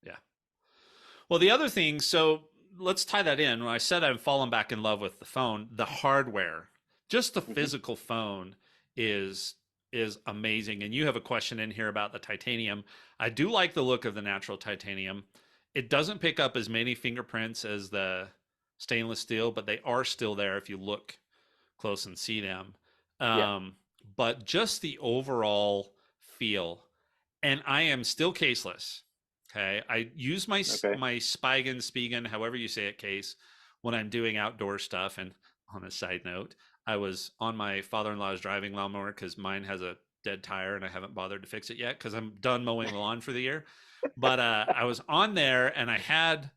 Yeah. Well, the other thing, so let's tie that in. When I said I've fallen back in love with the phone, the hardware, just the Hmm. physical phone is is amazing. And you have a question in here about the titanium. I do like the look of the natural titanium. It doesn't pick up as many fingerprints as the stainless steel, but they are still there if you look close and see them. Yeah. Um, but just the overall feel, and I am still caseless. Okay, I use Okay. my Spigen, however you say it, case when I'm doing outdoor stuff. And on a side note, I was on my father-in-law's driving lawnmower because mine has a dead tire and I haven't bothered to fix it yet because I'm done mowing the lawn for the year. But I was on there and I had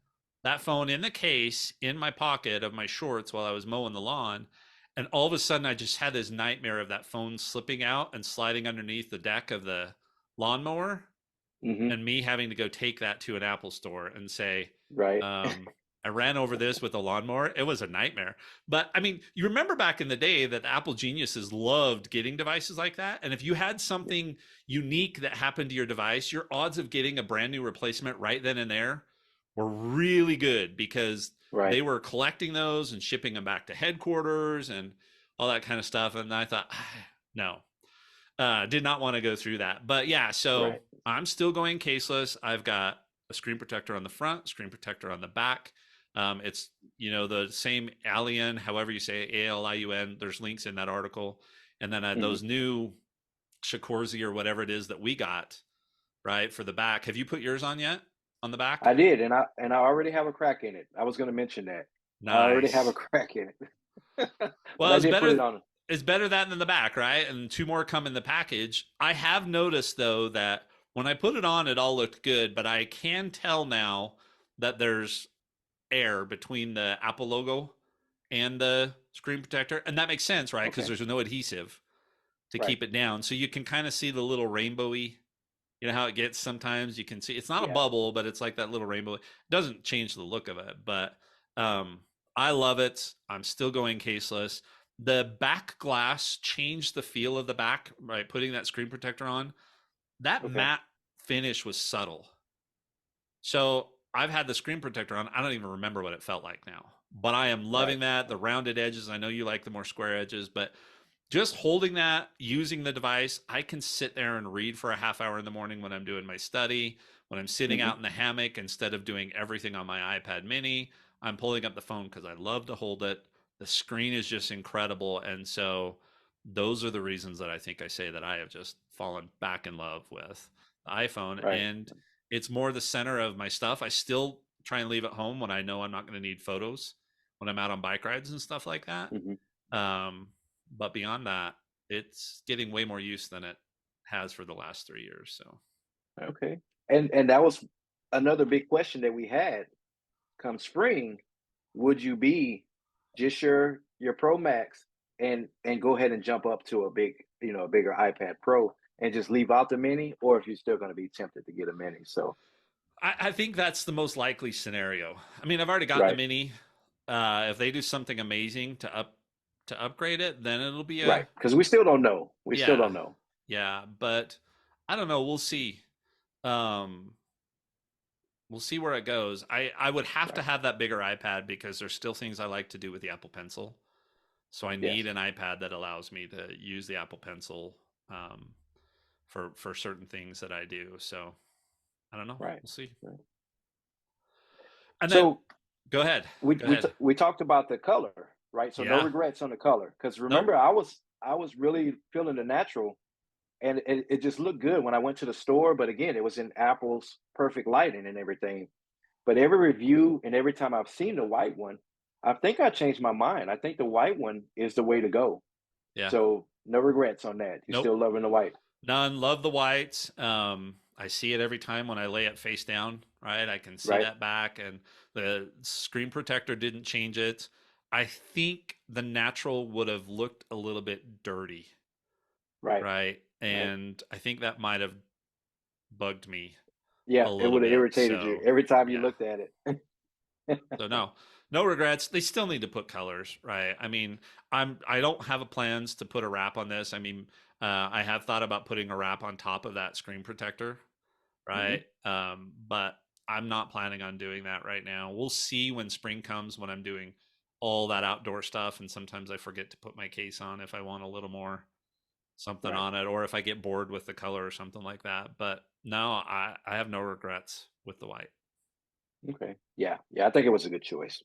that phone in the case in my pocket of my shorts while I was mowing the lawn. And all of a sudden, I just had this nightmare of that phone slipping out and sliding underneath the deck of the lawnmower, Hmm. and me having to go take that to an Apple store and say, Right. I ran over this with a lawnmower. It was a nightmare. But I mean, you remember back in the day that the Apple geniuses loved getting devices like that. And if you had something unique that happened to your device, your odds of getting a brand new replacement right then and there were really good because they Right. were collecting those and shipping them back to headquarters and all that kind of stuff. And I thought, no, did not want to go through that. But yeah, so Right. I'm still going caseless. I've got a screen protector on the front, screen protector on the back. It's the same Alien, however you say it, ALIUN. There's links in that article, and then Hmm. those new Sikorsky or whatever it is that we got right for the back. Have you put yours on yet on the back? I did, and I already have a crack in it. I was going to mention that. I already have a Nice. crack in it, but Well, I did put it on. it's better that than the back, right? And two more come in the package. I have noticed though that when I put it on, it all looked good, but I can tell now that there's air between the Apple logo and the screen protector, and that makes sense, right? Because Okay. there's no adhesive to Right. keep it down, so you can kind of see the little rainbowy. You know how it gets sometimes. You can see it's not a Yeah. bubble, but it's like that little rainbow. It doesn't change the look of it, but um, I love it. I'm still going caseless. The back glass changed the feel of the back by putting that screen protector on. That Okay. matte finish was subtle. So I've had the screen protector on. I don't even remember what it felt like now, but I am Right. loving that. The rounded edges. I know you like the more square edges, but just holding that, using the device, I can sit there and read for a half hour in the morning when I'm doing my study, when I'm sitting Hmm. out in the hammock instead of doing everything on my iPad mini. I'm pulling up the phone because I love to hold it. The screen is just incredible. And so those are the reasons that I think I say that I have just fallen back in love with the iPhone. Right. And it's more the center of my stuff. I still try and leave it home when I know I'm not going to need photos when I'm out on bike rides and stuff like that. Hmm. Um, but beyond that, it's getting way more use than it has for the last 3 years. So Okay. And that was another big question that we had. Come spring, would you be just your Pro Max and go ahead and jump up to a a bigger iPad Pro and just leave out the mini, or if you're still going to be tempted to get a mini? So I think that's the most likely scenario. I mean, I've already got the right, mini. If they do something amazing to upgrade it, then it'll be right, a because we still don't know. We still yeah, don't know. yeah. But I don't know. We'll see. Um, we'll see where it goes. I would have to Right. have that bigger iPad because there's still things I like to do with the Apple Pencil. So I Yes. need an iPad that allows me to use the Apple Pencil for certain things that I do. So I don't know. Right. We'll see. Right. And then So go ahead. we Go we ahead. we talked about the color, right? So no Yeah. regrets on the color, because Nope. remember I was really feeling the natural. And it just looked good when I went to the store, but again, it was in Apple's perfect lighting and everything. But every review and every time I've seen the white one, I think I changed my mind. I think the white one is the way to go. Yeah. So no regrets on that. You're Nope. still loving the white. None. Love the whites. I see it every time when I lay it face down. Right. I can see Right, that back, and the screen protector didn't change it. I think the natural would have looked a little bit dirty. right, Right. right. And I think that might have bugged me Yeah, a it little would have bit. irritated you So every time you yeah. looked at it. So no, no regrets. They still need to put colors, right? I mean, I don't have a plans to put a wrap on this. I mean, I have thought about putting a wrap on top of that screen protector, Hmm. right? But I'm not planning on doing that right now. We'll see when spring comes when I'm doing all that outdoor stuff, and sometimes I forget to put my case on if I want a little more something Right. on it, or if I get bored with the color or something like that. But no, I have no regrets with the white. Okay. Yeah. Yeah. I think it was a good choice.